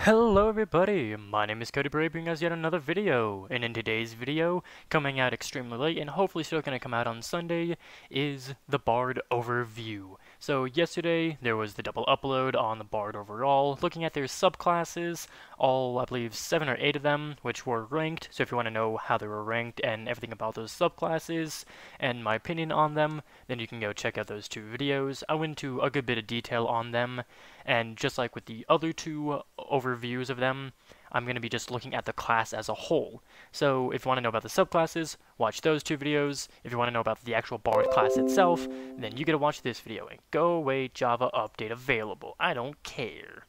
Hello everybody, my name is Cody Bray bringing us yet another video, and in today's video, coming out extremely late and hopefully still going to come out on Sunday, is the Bard Overview. So yesterday, there was the double upload on the Bard overall, looking at their subclasses, all I believe 7 or 8 of them, which were ranked, so if you want to know how they were ranked and everything about those subclasses, and my opinion on them, then you can go check out those two videos. I went into a good bit of detail on them, and just like with the other two overviews of them, I'm going to be just looking at the class as a whole. So if you want to know about the subclasses, watch those two videos. If you want to know about the actual Bard class itself, then you get to watch this video. And go away, Java update available. I don't care.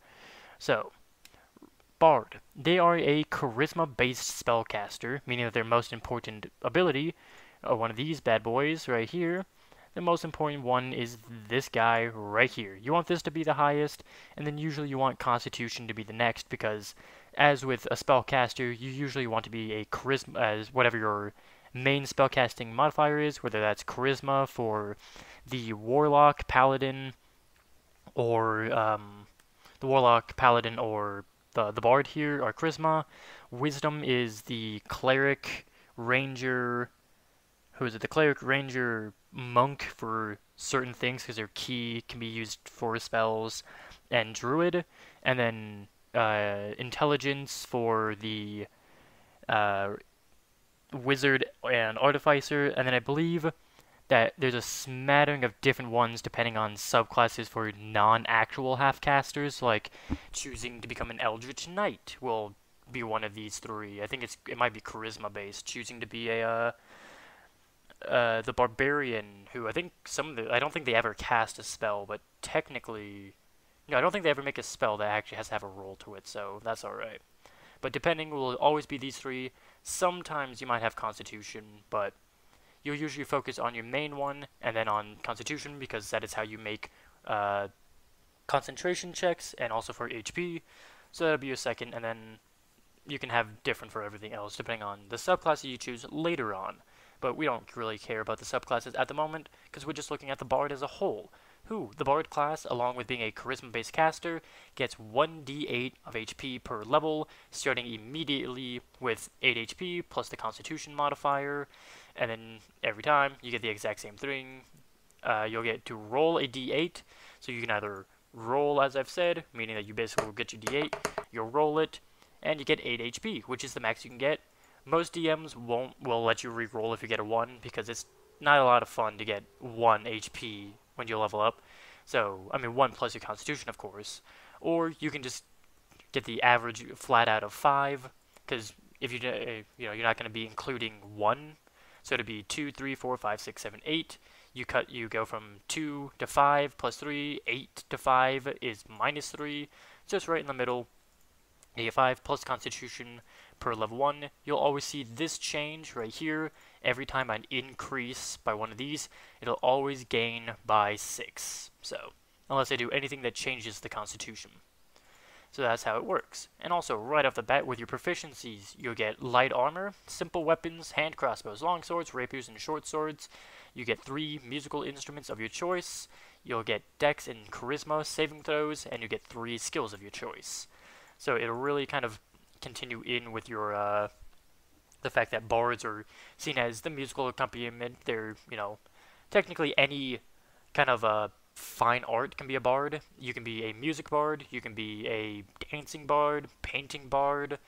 So, Bard. They are a charisma-based spellcaster, meaning that their most important ability, one of these bad boys right here, the most important one is this guy right here. You want this to be the highest, and then usually you want Constitution to be the next, because as with a spellcaster, you usually want to be a charisma, as whatever your main spellcasting modifier is, whether that's charisma for the warlock, paladin, or the bard here are charisma. Wisdom is the cleric, ranger, who is it? The cleric, ranger, monk for certain things because their key can be used for spells, and druid, and then intelligence for the uh, wizard and artificer, and then I believe that there's a smattering of different ones depending on subclasses for non-actual half-casters, like choosing to become an eldritch knight will be one of these three. I think it might be charisma based. Choosing to be the barbarian, who I don't think they ever cast a spell, but technically, no, I don't think they ever make a spell that actually has to have a roll to it, so that's alright. But depending, will always be these three. Sometimes you might have Constitution, but you'll usually focus on your main one, and then on Constitution, because that is how you make concentration checks, and also for HP, so that'll be your second, and then you can have different for everything else, depending on the subclasses you choose later on. But we don't really care about the subclasses at the moment, because we're just looking at the Bard as a whole. The Bard class, along with being a charisma-based caster, gets 1d8 of HP per level, starting immediately with 8 HP plus the Constitution modifier, and then every time you get the exact same thing. You'll get to roll a d8, so you can either roll, as I've said, meaning that you basically will get your d8, you'll roll it, and you get 8 HP, which is the max you can get. Most DMs will let you re-roll if you get a 1, because it's not a lot of fun to get 1 HP when you level up. So, I mean 1 plus your Constitution, of course. Or you can just get the average flat out of 5, because if you're not going to be including 1, so it'd be 2, 3, 4, 5, 6, 7, 8. You go from 2 to 5 plus 3, 8 to 5 is minus 3, so it's right in the middle. You get 5 plus Constitution per level 1. You'll always see this change right here. Every time I increase by one of these, it'll always gain by 6. So, unless I do anything that changes the Constitution. So that's how it works. And also, right off the bat, with your proficiencies, you'll get light armor, simple weapons, hand crossbows, long swords, rapiers, and short swords. You get 3 musical instruments of your choice. You'll get dex and charisma saving throws, and you get 3 skills of your choice. So it'll really kind of continue in with your the fact that bards are seen as the musical accompaniment. They're, technically any kind of fine art can be a bard. You can be a music bard, you can be a dancing bard, painting bard,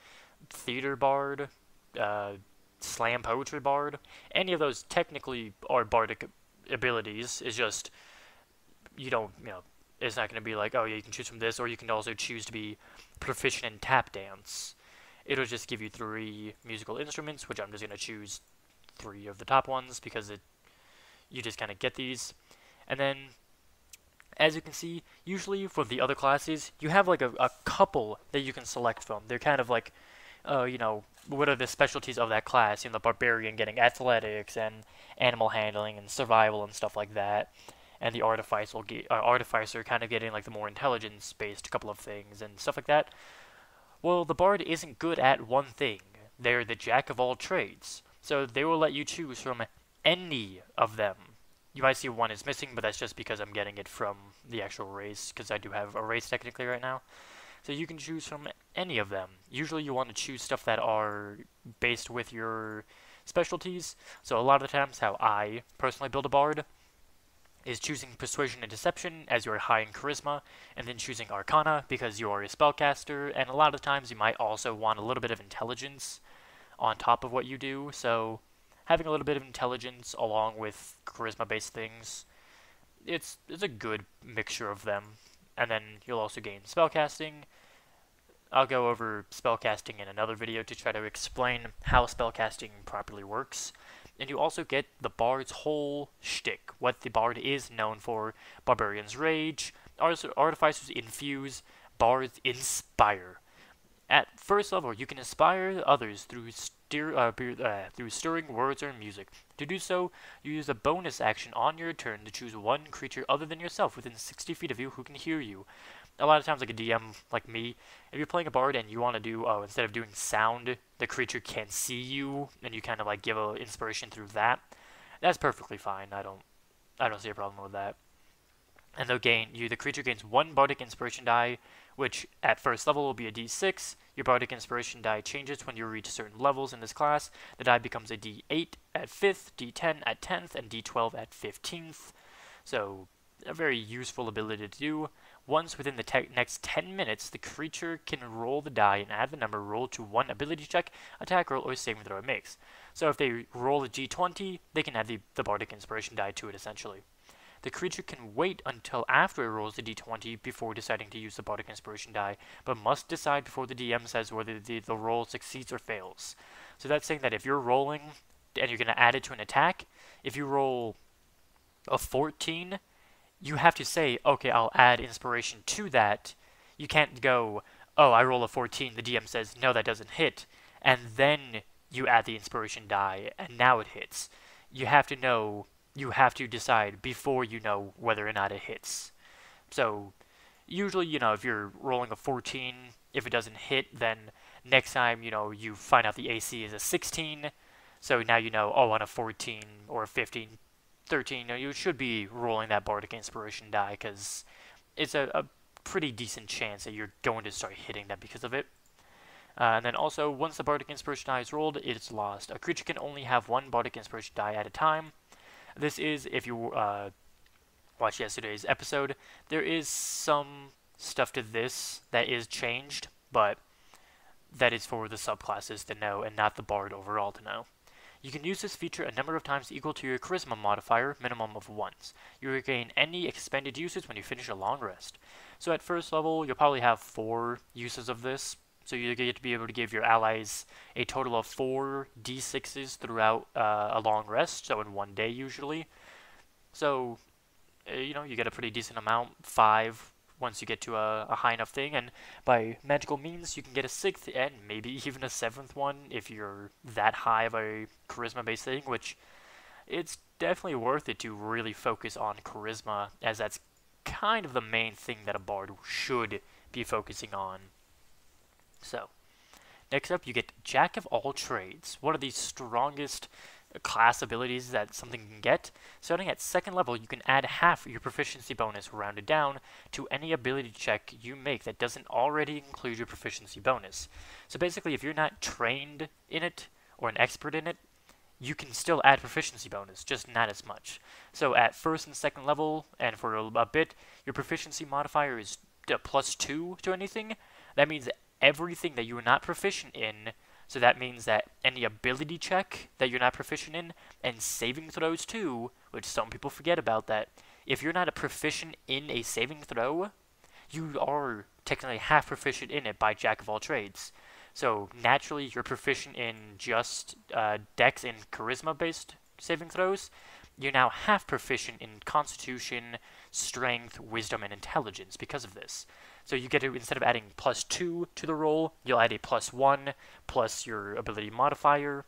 theater bard, slam poetry bard. Any of those technically are bardic abilities. It's just you don't, it's not going to be like, oh yeah, you can choose from this, or you can also choose to be proficient in tap dance. It'll just give you 3 musical instruments, which I'm just going to choose 3 of the top ones, because you just kind of get these. And then, as you can see, usually for the other classes, you have like a couple that you can select from. They're kind of like, what are the specialties of that class? The barbarian getting athletics and animal handling and survival and stuff like that. And the artificer kind of getting like the more intelligence-based couple of things and stuff like that. Well, the bard isn't good at one thing. They're the jack of all trades. So they will let you choose from any of them. You might see one is missing, but that's just because I'm getting it from the actual race, because I do have a race technically right now. So you can choose from any of them. Usually you want to choose stuff that are based with your specialties. So a lot of the times how I personally build a bard is choosing Persuasion and Deception as your high in Charisma, and then choosing Arcana because you are a spellcaster, and a lot of times you might also want a little bit of intelligence on top of what you do, so having a little bit of intelligence along with charisma-based things, it's a good mixture of them. And then you'll also gain spellcasting. I'll go over spellcasting in another video to try to explain how spellcasting properly works. And you also get the bard's whole shtick, what the bard is known for: Barbarian's Rage, Artificer's Infuse, Bards Inspire. At first level, you can inspire others through stirring words or music. To do so, you use a bonus action on your turn to choose one creature other than yourself within 60 feet of you who can hear you. A lot of times, like a DM like me, if you're playing a bard and you want to do, instead of doing sound, the creature can see you, and you kind of like give a inspiration through that, that's perfectly fine. I don't see a problem with that. And the creature gains one bardic inspiration die, which at first level will be a d6. Your bardic inspiration die changes when you reach certain levels in this class. The die becomes a d8 at 5th, d10 at 10th, and d12 at 15th. So, a very useful ability to do. Once within the next 10 minutes, the creature can roll the die and add the number rolled to one ability check, attack roll, or saving throw it makes. So if they roll a d20, they can add the bardic inspiration die to it, essentially. The creature can wait until after it rolls the d20 before deciding to use the bardic inspiration die, but must decide before the DM says whether the roll succeeds or fails. So that's saying that if you're rolling and you're going to add it to an attack, if you roll a 14, you have to say, okay, I'll add inspiration to that. You can't go, oh, I roll a 14, the DM says, no, that doesn't hit, and then you add the inspiration die, and now it hits. You have to decide before you know whether or not it hits. So, usually, if you're rolling a 14, if it doesn't hit, then next time, you find out the AC is a 16, so now you know, on a 14 or a 15, 13, you should be rolling that bardic inspiration die, because it's a pretty decent chance that you're going to start hitting that because of it. And then also, once the bardic inspiration die is rolled, it's lost. A creature can only have one bardic inspiration die at a time. This is, if you watched yesterday's episode, there is some stuff to this that is changed, but that is for the subclasses to know and not the bard overall to know. You can use this feature a number of times equal to your charisma modifier, minimum of once. You regain any expended uses when you finish a long rest. So at first level, you'll probably have 4 uses of this. So you get to be able to give your allies a total of 4 d6s throughout a long rest, so in one day usually. So, you get a pretty decent amount, 5 once you get to a high enough thing, and by magical means you can get a 6th and maybe even a 7th one if you're that high of a charisma-based thing, which it's definitely worth it to really focus on charisma, as that's kind of the main thing that a bard should be focusing on. So, next up you get Jack of all trades, one of the strongest class abilities that something can get. Starting at 2nd level, you can add half your proficiency bonus rounded down to any ability check you make that doesn't already include your proficiency bonus. So basically, if you're not trained in it or an expert in it, you can still add proficiency bonus, just not as much. So at 1st and 2nd level, and for a bit, your proficiency modifier is +2 to anything. That means everything that you are not proficient in. So that means that any ability check that you're not proficient in, and saving throws too, which some people forget about that, if you're not a proficient in a saving throw, you are technically half proficient in it by Jack of all trades. So naturally you're proficient in just Dex and Charisma based saving throws. You're now half proficient in Constitution, Strength, Wisdom, and Intelligence because of this. So you get to, instead of adding +2 to the roll, you'll add a +1 plus your ability modifier.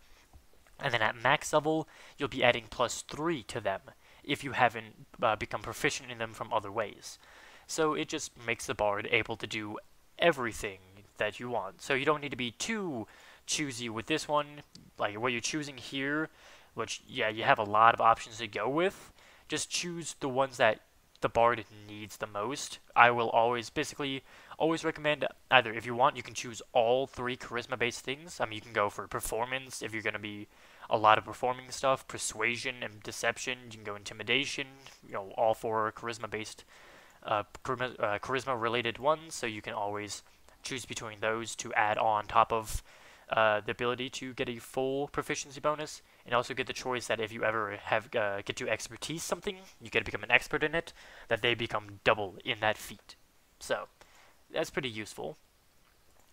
And then at max level, you'll be adding +3 to them if you haven't become proficient in them from other ways. So it just makes the bard able to do everything that you want. So you don't need to be too choosy with this one. Like what you're choosing here, which, yeah, you have a lot of options to go with. Just choose the ones that the bard needs the most. I will always, basically, always recommend either, if you want, you can choose all 3 charisma-based things. I mean, you can go for performance if you're going to be a lot of performing stuff, persuasion and deception. You can go intimidation, all 4 charisma-based, charisma-related ones. So you can always choose between those to add on top of the ability to get a full proficiency bonus, and also get the choice that if you ever get to expertise something, you get to become an expert in it, that they become double in that feat. So that's pretty useful.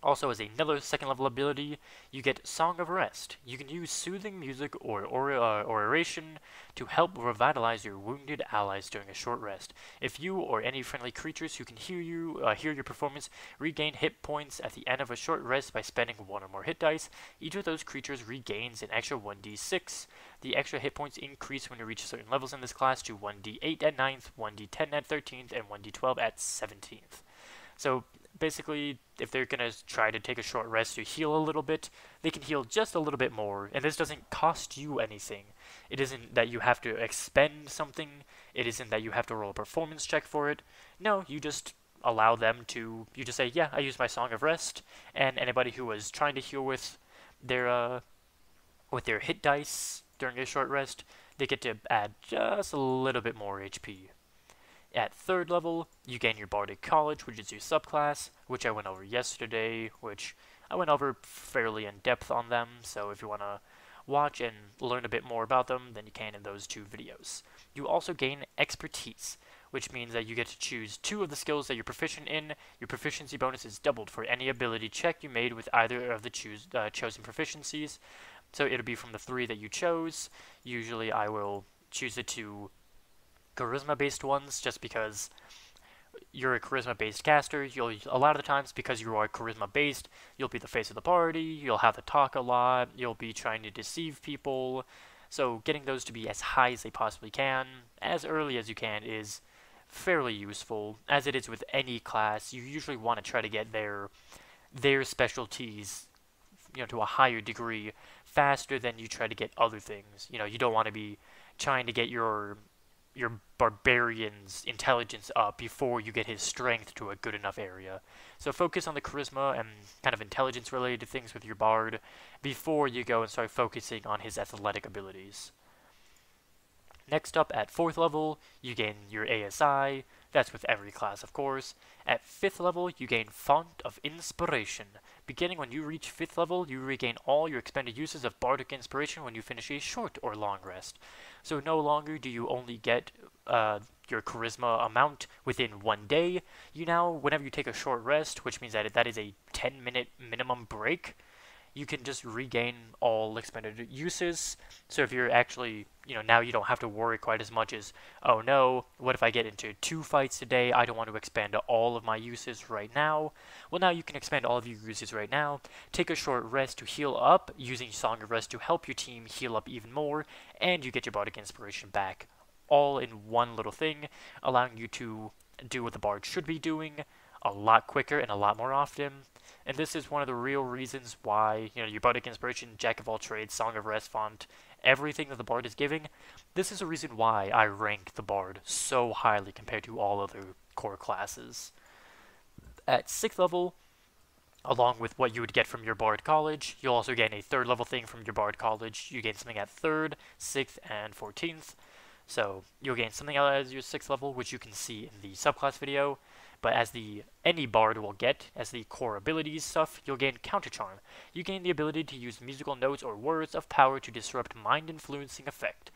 Also, as another second level ability, you get Song of Rest. You can use soothing music or oration to help revitalize your wounded allies during a short rest. If you or any friendly creatures who can hear your performance regain hit points at the end of a short rest by spending 1 or more hit dice, each of those creatures regains an extra 1d6. The extra hit points increase when you reach certain levels in this class to 1d8 at 9th, 1d10 at 13th, and 1d12 at 17th. So basically, if they're going to try to take a short rest to heal a little bit, they can heal just a little bit more, and this doesn't cost you anything. It isn't that you have to expend something, it isn't that you have to roll a performance check for it. No, you just allow them to, you just say, yeah, I used my Song of Rest, and anybody who was trying to heal with their hit dice during a short rest, they get to add just a little bit more HP. At 3rd level, you gain your Bardic College, which is your subclass, which I went over yesterday, which I went over fairly in depth on them, so if you want to watch and learn a bit more about them, then you can in those 2 videos. You also gain Expertise, which means that you get to choose 2 of the skills that you're proficient in. Your proficiency bonus is doubled for any ability check you made with either of the chosen proficiencies, so it'll be from the 3 that you chose. Usually I will choose the 2 charisma-based ones, just because you're a charisma-based caster. A lot of the times, because you are charisma-based, you'll be the face of the party, you'll have to talk a lot, you'll be trying to deceive people, so getting those to be as high as they possibly can, as early as you can, is fairly useful. As it is with any class, you usually want to try to get their specialties, to a higher degree faster than you try to get other things. You don't want to be trying to get your barbarian's intelligence up before you get his strength to a good enough area. So focus on the charisma and kind of intelligence related things with your bard before you go and start focusing on his athletic abilities. Next up, at 4th level, you gain your ASI. That's with every class, of course. At 5th level, you gain Font of Inspiration. Beginning when you reach 5th level, you regain all your expended uses of Bardic Inspiration when you finish a short or long rest. So no longer do you only get your charisma amount within 1 day. You now, whenever you take a short rest, which means that is a 10-minute minimum break, you can just regain all expended uses. So if you're actually, now you don't have to worry quite as much as, oh no, what if I get into 2 fights today? I don't want to expend all of my uses right now. Well, now you can expend all of your uses right now, take a short rest to heal up, using Song of Rest to help your team heal up even more, and you get your Bardic Inspiration back, all in one little thing, allowing you to do what the Bard should be doing a lot quicker and a lot more often. And this is one of the real reasons why, your Bardic Inspiration, Jack of all trades, Song of Rest, Font, everything that the Bard is giving, this is a reason why I rank the Bard so highly compared to all other core classes. At 6th level, along with what you would get from your Bard College, you'll also gain a 3rd level thing from your Bard College. You gain something at 3rd, 6th, and 14th. So you'll gain something as your 6th level, which you can see in the subclass video. But as any bard will get, as the core abilities stuff, you'll gain Counter Charm. You gain the ability to use musical notes or words of power to disrupt mind-influencing effects.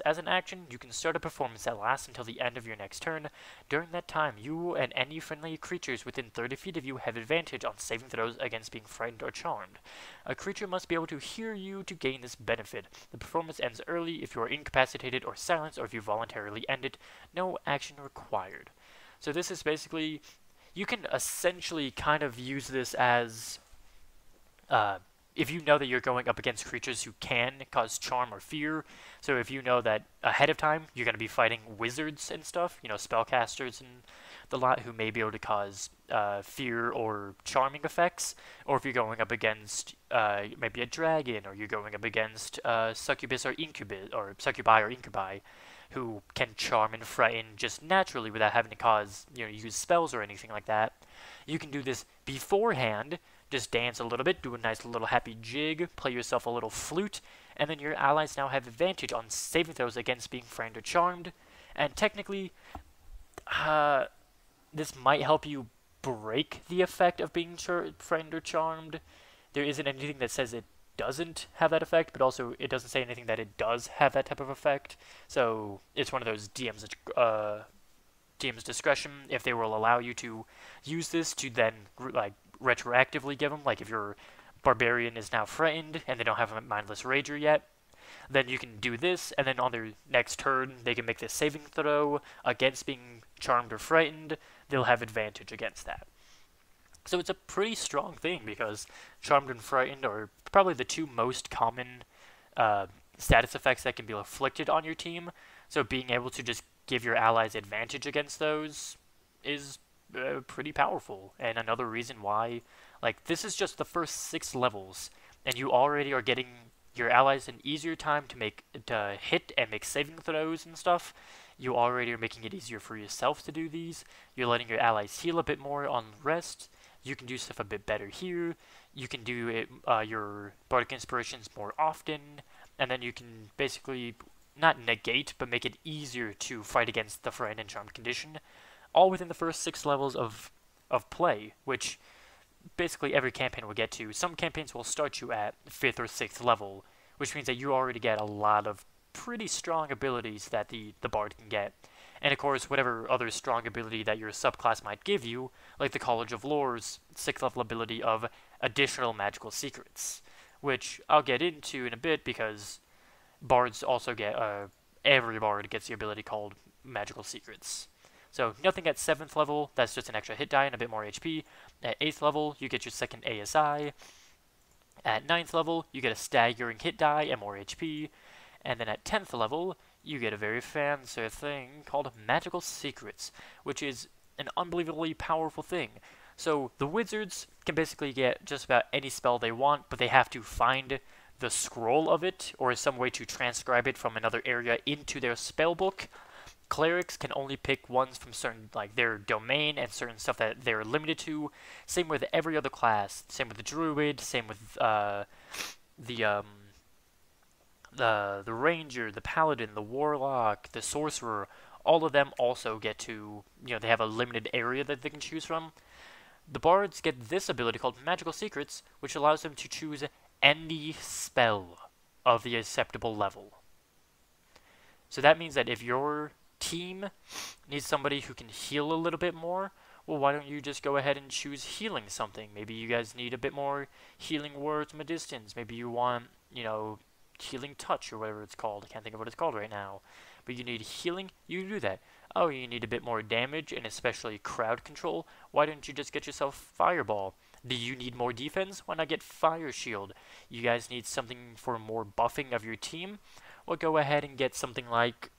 As an action, you can start a performance that lasts until the end of your next turn. During that time, you and any friendly creatures within 30 feet of you have advantage on saving throws against being frightened or charmed. A creature must be able to hear you to gain this benefit. The performance ends early if you are incapacitated or silenced, or if you voluntarily end it. No action required. So this is basically, you can essentially kind of use this as, if you know that you're going up against creatures who can cause charm or fear, so if you know that ahead of time you're going to be fighting wizards and stuff, spellcasters and the lot who may be able to cause fear or charming effects, or if you're going up against maybe a dragon, or you're going up against succubus or incubus, or succubi or incubi, who can charm and frighten just naturally without having to use spells or anything like that. You can do this beforehand, just dance a little bit, do a nice little happy jig, play yourself a little flute, and then your allies now have advantage on saving throws against being frightened or charmed. And technically, this might help you break the effect of being frightened or charmed. There isn't anything that says it doesn't have that effect, but also it doesn't say anything that it does have that type of effect. So it's one of those DM's discretion if they will allow you to use this to then retroactively give them. Like if your barbarian is now frightened and they don't have a mindless rager yet, then you can do this, and then on their next turn they can make this saving throw against being charmed or frightened. They'll have advantage against that. So it's a pretty strong thing because charmed and frightened are probably the two most common status effects that can be afflicted on your team. So being able to just give your allies advantage against those is pretty powerful. And another reason why, this is just the first 6 levels, and you already are getting your allies an easier time to hit and make saving throws and stuff. You already are making it easier for yourself to do these. You're letting your allies heal a bit more on rest. You can do stuff a bit better here. You can do it, your Bardic Inspirations more often, and then you can basically not negate, but make it easier to fight against the frightened and charmed condition, all within the first 6 levels of play, which basically every campaign will get to. Some campaigns will start you at 5th or 6th level, which means that you already get a lot of pretty strong abilities that the Bard can get. And of course, whatever other strong ability that your subclass might give you, like the College of Lore's 6th level ability of additional magical secrets, which I'll get into in a bit because bards also get, every bard gets the ability called magical secrets. So nothing at 7th level, that's just an extra hit die and a bit more HP. At 8th level, you get your second ASI. At 9th level, you get a staggering hit die and more HP. And then at 10th level, you get a very fancy thing called Magical Secrets, which is an unbelievably powerful thing. So the wizards can basically get just about any spell they want, but they have to find the scroll of it, or some way to transcribe it from another area into their spell book. Clerics can only pick ones from certain, their domain and certain stuff that they're limited to. Same with every other class. Same with the druid. Same with the ranger, the paladin, the warlock, the sorcerer. All of them also get to, they have a limited area that they can choose from. The bards get this ability called Magical Secrets, which allows them to choose any spell of the acceptable level. So that means that if your team needs somebody who can heal a little bit more, well, why don't you just go ahead and choose healing something? Maybe you guys need a bit more healing words from a distance. Maybe you want, healing touch or whatever it's called. I can't think of what it's called right now. But you need healing, you can do that. Oh, you need a bit more damage and especially crowd control. Why don't you just get yourself Fireball? Do you need more defense? Why not get Fire Shield? You guys need something for more buffing of your team? Well, go ahead and get something like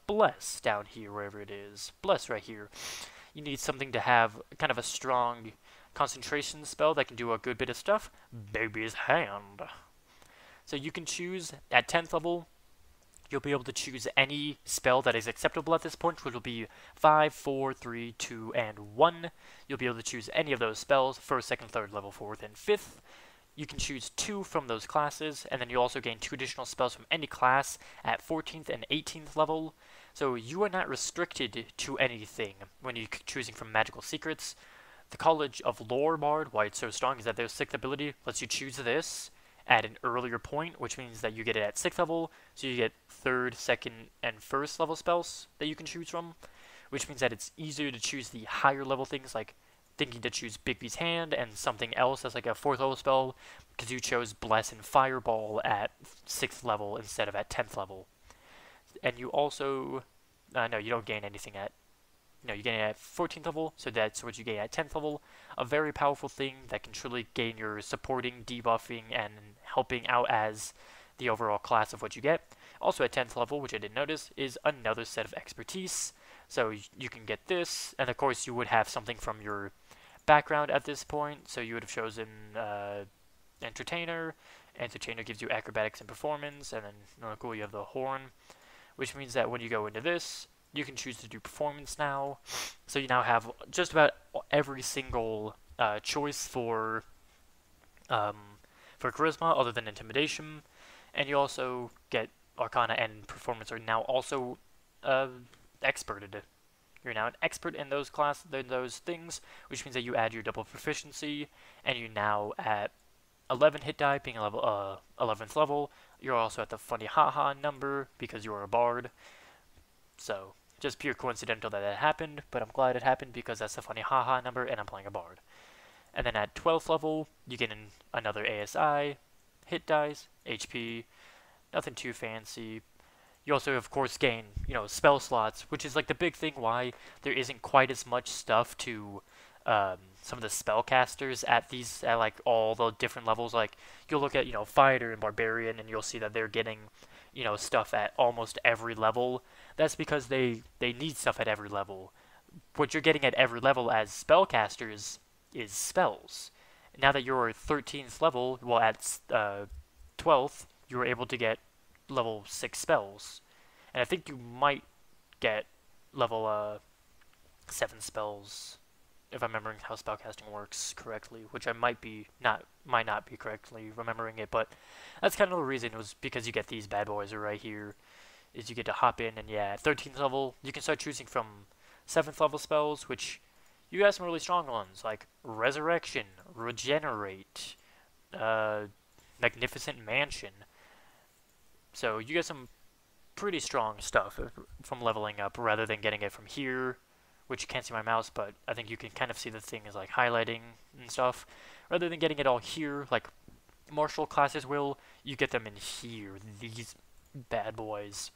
Bless down here, wherever it is. Bless right here. You need something to have kind of a strong concentration spell that can do a good bit of stuff. Baby's Hand. So you can choose at 10th level. You'll be able to choose any spell that is acceptable at this point, which will be 5, 4, 3, 2, and 1. You'll be able to choose any of those spells, 1st, 2nd, 3rd level, 4th, and 5th. You can choose 2 from those classes, and then you also gain 2 additional spells from any class at 14th and 18th level. So you are not restricted to anything when you're choosing from Magical Secrets. The College of Lore Bard, why it's so strong, is that their 6th ability lets you choose this at an earlier point, which means that you get it at 6th level, so you get 3rd, 2nd, and 1st level spells that you can choose from, which means that it's easier to choose the higher level things, like thinking to choose Bigby's Hand and something else that's like a 4th level spell, because you chose Bless and Fireball at 6th level instead of at 10th level. And you also, no, you don't gain anything at, you gain it at 14th level, so that's what you gain at 10th level. A very powerful thing that can truly gain your supporting, debuffing, and helping out as the overall class of what you get. Also at 10th level, which I didn't notice, is another set of expertise. So you can get this, and of course you would have something from your background at this point, so you would have chosen Entertainer. Entertainer gives you acrobatics and performance, and then cool, you have the horn, which means that when you go into this, you can choose to do performance now. So you now have just about every single choice for charisma other than intimidation, and you also get arcana and performance are now also experted. You're now an expert in those things, which means that you add your double proficiency, and you now at 11 hit die, being level 11th level. You're also at the funny haha number because you're a bard. So just pure coincidental that it happened, but I'm glad it happened because that's the funny haha number, and I'm playing a bard. And then at 12th level, you get another ASI, hit dice, HP, nothing too fancy. You also, of course, gain, spell slots, which is like the big thing why there isn't quite as much stuff to some of the spellcasters at like all the different levels. Like you'll look at, fighter and barbarian, and you'll see that they're getting, stuff at almost every level. That's because they need stuff at every level. What you're getting at every level as spellcasters is spells. Now that you're 13th level, well, at 12th, you were able to get level 6 spells. And I think you might get level 7 spells, if I'm remembering how spellcasting works correctly, which I might not be correctly remembering it, but that's kind of the reason. It was because you get these bad boys right here, is you get to hop in, and yeah, at 13th level, you can start choosing from 7th level spells, which you got some really strong ones, like Resurrection, Regenerate, Magnificent Mansion. So you get some pretty strong stuff from leveling up rather than getting it from here, which you can't see my mouse, but I think you can kind of see the thing is like highlighting and stuff. Rather than getting it all here, like martial classes will, you get them in here, these bad boys.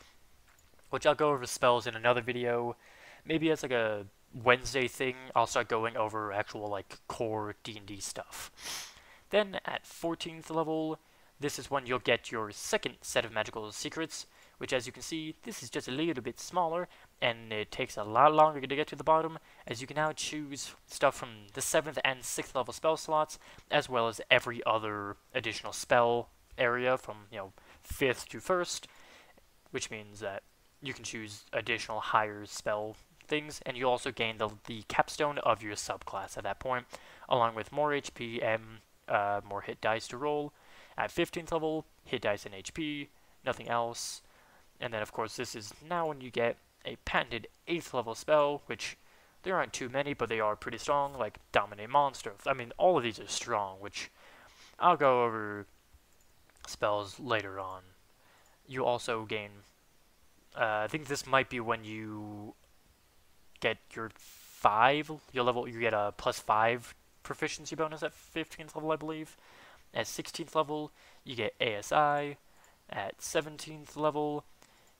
Which I'll go over spells in another video. Maybe as like a Wednesday thing, I'll start going over actual like core D&D stuff. Then at 14th level, this is when you'll get your second set of magical secrets, which as you can see, this is just a little bit smaller, and it takes a lot longer to get to the bottom, as you can now choose stuff from the 7th and 6th level spell slots, as well as every other additional spell area from, 5th to 1st, which means that you can choose additional higher spell things, and you also gain the capstone of your subclass at that point, along with more HP and more hit dice to roll. At 15th level, hit dice and HP, nothing else. And then, of course, this is now when you get a patented 8th level spell, which there aren't too many, but they are pretty strong, like Dominate Monster. I mean, all of these are strong, which I'll go over spells later on. You also gain, I think this might be when you get your you get a +5 proficiency bonus at 15th level, I believe. At 16th level, you get ASI. At 17th level,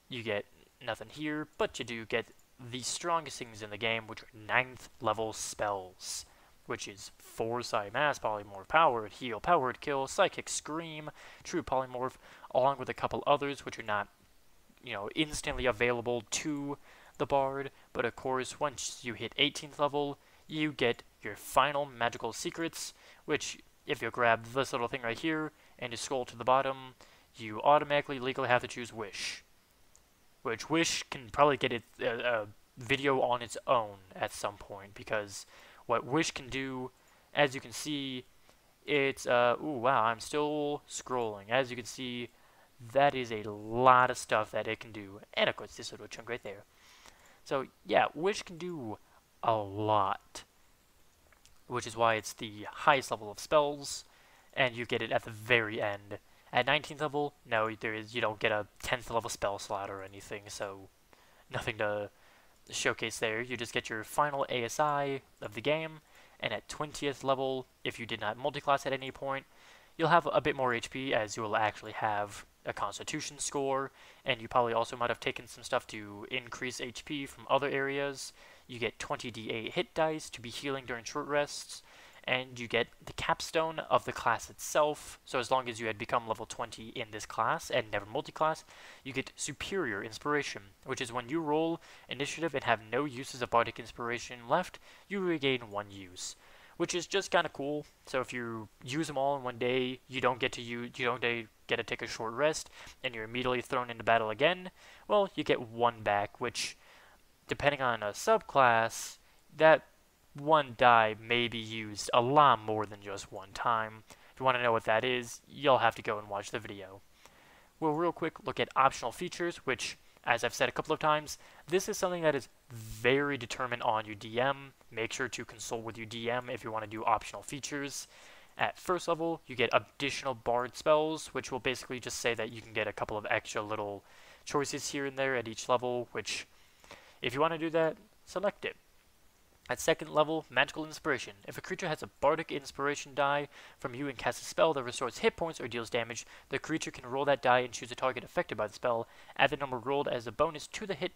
you get nothing here, but you do get the strongest things in the game, which are 9th level spells, which is Foresight, Mass Polymorph, Powered Heal, Powered Kill, Psychic Scream, True Polymorph, along with a couple others which are not, instantly available to the Bard, but of course, once you hit 18th level, you get your final magical secrets, which, if you grab this little thing right here, and you scroll to the bottom, you automatically legally have to choose Wish. Which Wish can probably get a video on its own at some point, because what Wish can do, as you can see, it's, ooh, wow, I'm still scrolling. As you can see, that is a lot of stuff that it can do. And of course, this little chunk right there. So, yeah, Wish can do a lot, which is why it's the highest level of spells, and you get it at the very end. At 19th level, no, you don't get a 10th level spell slot or anything, so nothing to showcase there. You just get your final ASI of the game, and at 20th level, if you did not multiclass at any point, you'll have a bit more HP, as you will actually have a constitution score, and you probably also might have taken some stuff to increase HP from other areas. You get 20d8 hit dice to be healing during short rests, and you get the capstone of the class itself. So as long as you had become level 20 in this class and never multiclass, you get Superior Inspiration, which is when you roll initiative and have no uses of Bardic Inspiration left, you regain 1 use, which is just kind of cool. So if you use them all in one day, you don't get to take a short rest, and you're immediately thrown into battle again. Well, you get one back, which, depending on a subclass, that one die may be used a lot more than just one time. If you want to know what that is, you'll have to go and watch the video. We'll real quick look at optional features, which, as I've said a couple of times, this is something that is very determined on your DM. Make sure to consult with your DM if you want to do optional features. At first level, you get additional bard spells, which will basically just say that you can get a couple of extra little choices here and there at each level, which, if you want to do that, select it. At second level, Magical Inspiration. If a creature has a Bardic Inspiration die from you and casts a spell that restores hit points or deals damage, the creature can roll that die and choose a target affected by the spell. Add the number rolled as a bonus to the hit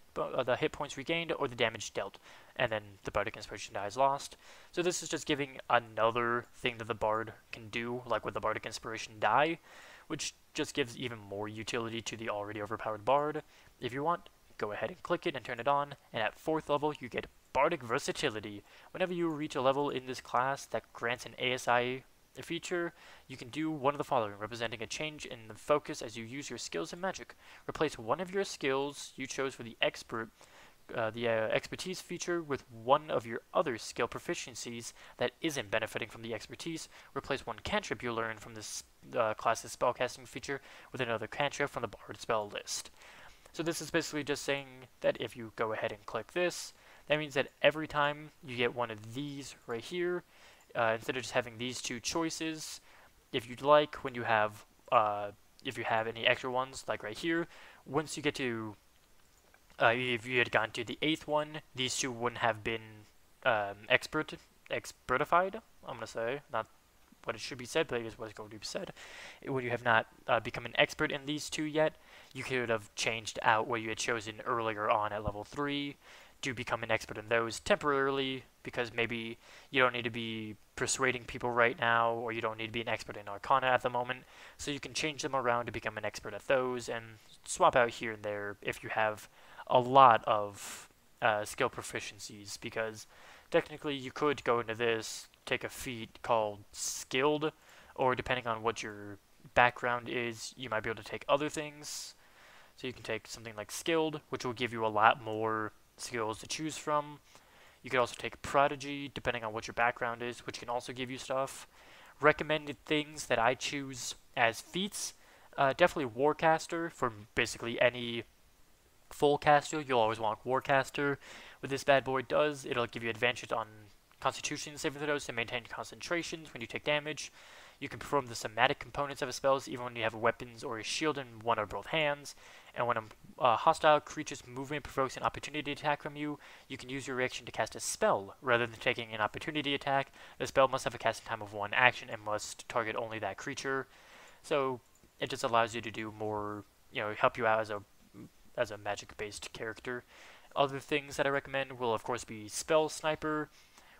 points regained or the damage dealt, and then the Bardic Inspiration die is lost. So this is just giving another thing that the Bard can do, like with the Bardic Inspiration die, which just gives even more utility to the already overpowered Bard. If you want, go ahead and click it and turn it on, and at fourth level you get Bardic Versatility. Whenever you reach a level in this class that grants an ASI feature, you can do one of the following, representing a change in the focus as you use your skills in magic. Replace one of your skills you chose for the expertise feature with one of your other skill proficiencies that isn't benefiting from the expertise. Replace one cantrip you learn from this class's spellcasting feature with another cantrip from the Bard spell list. So this is basically just saying that if you go ahead and click this, that means that every time you get one of these right here, instead of just having these two choices, if you'd like, when you have, if you have any extra ones, like right here, once you get to, if you had gone to the 8th one, these two wouldn't have been expertified, I'm going to say, not what it should be said, but it is what is going to be said. When you have not become an expert in these two yet, you could have changed out what you had chosen earlier on at level 3 to become an expert in those temporarily, because maybe you don't need to be persuading people right now, or you don't need to be an expert in Arcana at the moment, so you can change them around to become an expert at those, and swap out here and there if you have a lot of skill proficiencies, because technically you could go into this, take a feat called Skilled, or depending on what your background is, you might be able to take other things. So you can take something like Skilled, which will give you a lot more skills to choose from. You could also take Prodigy, depending on what your background is, which can also give you stuff. Recommended things that I choose as feats, definitely Warcaster. For basically any full caster, you'll always want Warcaster. What this bad boy does, it'll give you advantage on Constitution saving throws to maintain concentrations when you take damage. You can perform the somatic components of a spells even when you have weapons or a shield in one or both hands. And when a hostile creature's movement provokes an opportunity attack from you, you can use your reaction to cast a spell rather than taking an opportunity attack. The spell must have a casting time of 1 action and must target only that creature. So it just allows you to do more, help you out as a magic-based character. Other things that I recommend will of course be Spell Sniper,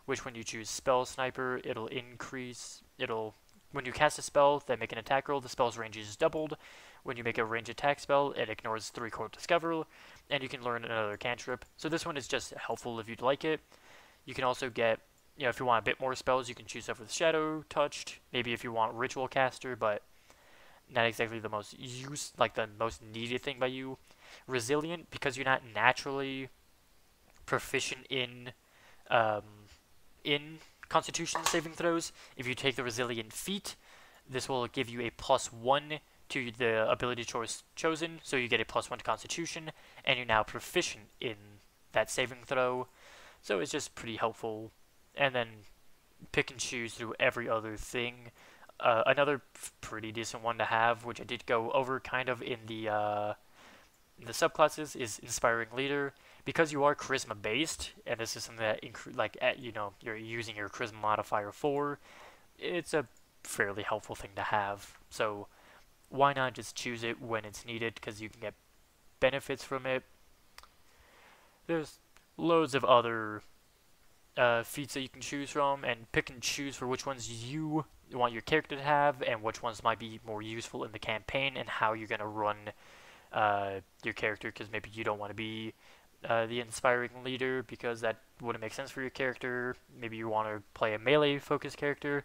which when you choose Spell Sniper, when you cast a spell that make an attack roll, the spell's range is doubled. When you make a range attack spell, it ignores 3-Court Discover, and you can learn another cantrip. So this one is just helpful if you'd like it. You can also get, if you want a bit more spells, you can choose over the Shadow Touched. Maybe if you want Ritual Caster, but not exactly the most the most needed thing by you. Resilient, because you're not naturally proficient in Constitution saving throws. If you take the Resilient feat, this will give you a +1 to the ability choice chosen, so you get a +1 to Constitution, and you're now proficient in that saving throw. So it's just pretty helpful. And then pick and choose through every other thing. Another pretty decent one to have, which I did go over kind of in the subclasses, is Inspiring Leader. Because you are charisma based, and this is something that you're using your charisma modifier for, it's a fairly helpful thing to have. So why not just choose it when it's needed, because you can get benefits from it. There's loads of other feats that you can choose from, and pick and choose for which ones you want your character to have and which ones might be more useful in the campaign and how you're going to run your character, because maybe you don't want to be the inspiring leader because that wouldn't make sense for your character. Maybe you want to play a melee focused character,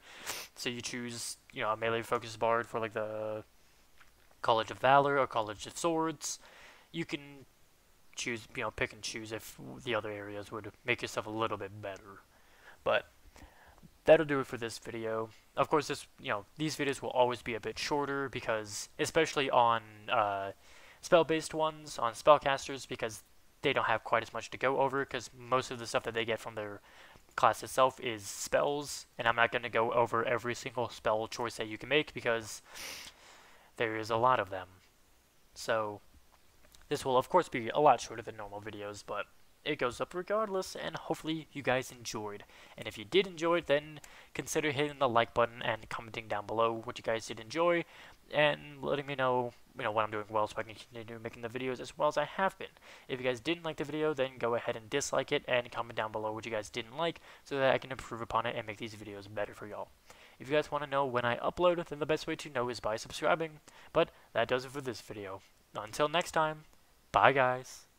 so you choose a melee focused bard for like the College of Valor or College of Swords. You can choose, pick and choose if the other areas would make yourself a little bit better. But that'll do it for this video. Of course, these videos will always be a bit shorter because, especially on spell-based ones, on spellcasters, because they don't have quite as much to go over because most of the stuff that they get from their class itself is spells, and I'm not going to go over every single spell choice that you can make because there is a lot of them. So this will of course be a lot shorter than normal videos, but it goes up regardless, and hopefully you guys enjoyed. And if you did enjoy, then consider hitting the like button and commenting down below what you guys did enjoy, and letting me know, what I'm doing well so I can continue making the videos as well as I have been. If you guys didn't like the video, then go ahead and dislike it and comment down below what you guys didn't like so that I can improve upon it and make these videos better for y'all. If you guys want to know when I upload, then the best way to know is by subscribing. But that does it for this video. Until next time, bye guys.